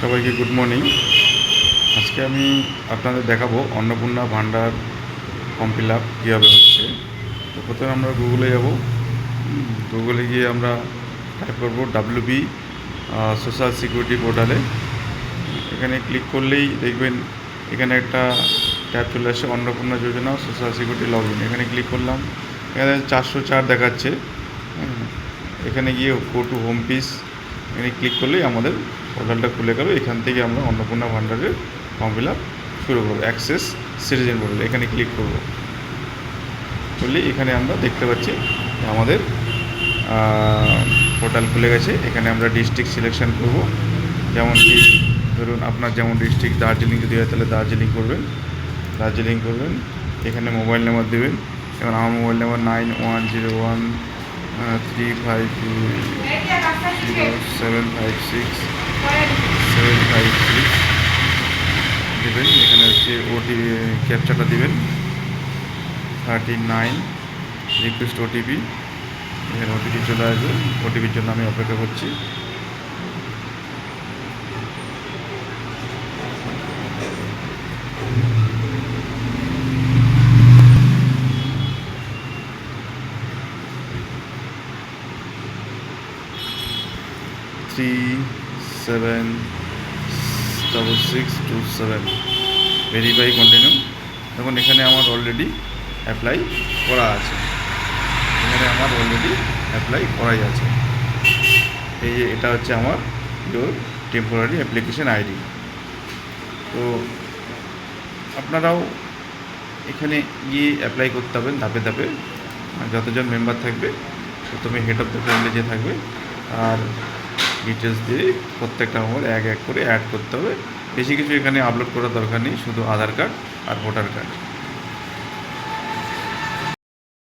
সবাইকে good morning. আজকে আমি আপনাদের দেখাবো অন্নপূর্ণা ভান্ডার ফর্ম ফিল আপ কীভাবে হচ্ছে। তো প্রথমে আমরা গুগলে যাব। গুগলে গিয়ে আমরা টাইপ করবো WB সোশ্যাল সিকিউরিটি পোর্টালে। এখানে ক্লিক করলেই দেখবেন এখানে একটা ট্যাব চলে আসে, অন্নপূর্ণা যোজনা সোশ্যাল সিকিউরিটি লগ ইন। এখানে ক্লিক করলাম, এখানে 404 দেখাচ্ছে। এখানে গিয়ে গো টু হোম পেজ, এখানে ক্লিক করলেই আমাদের পোর্টালটা খুলে গেল। এখান থেকে আমরা অন্নপূর্ণা ভান্ডারের ফর্ম ফিল আপ শুরু করবো। অ্যাক্সেস সিটিজেন পোর্টাল, এখানে ক্লিক করব। করলেই এখানে আমরা দেখতে পাচ্ছি আমাদের পোর্টাল খুলে গেছে। এখানে আমরা ডিস্ট্রিক্ট সিলেকশন করব, যেমন কি ধরুন আপনার যেমন ডিস্ট্রিক্ট দার্জিলিং যদি হয় তাহলে দার্জিলিং করবেন। এখানে মোবাইল নাম্বার দেবেন, যেমন আমার মোবাইল নাম্বার 9101350756 দেবেন। এখানে হচ্ছে ক্যাপচাটা দেবেন 39, রিকোয়েস্ট ওটিপি। এখানে ওটিপি চলে আসবে, ওটিপির জন্য আমি অপেক্ষা করছি। Three 76627 verify continue. দেখুন এখানে আমার অলরেডি অ্যাপ্লাই করা আছে, করাই আছে। এই যে এটা হচ্ছে আমার টেম্পোরারি অ্যাপ্লিকেশন আইডি। তো আপনারাও এখানে গিয়ে অ্যাপ্লাই করতে হবেন ধাপে ধাপে। যতজন মেম্বার থাকবে প্রথমে হেড অফ দ্য ফ্যামিলি যে থাকবে আর ডিটেলস দিয়ে প্রত্যেকটা নম্বর এক এক করে অ্যাড করতে হবে। বেশি কিছু এখানে আপলোড করার দরকার নেই, শুধু আধার কার্ড আর ভোটার কার্ড।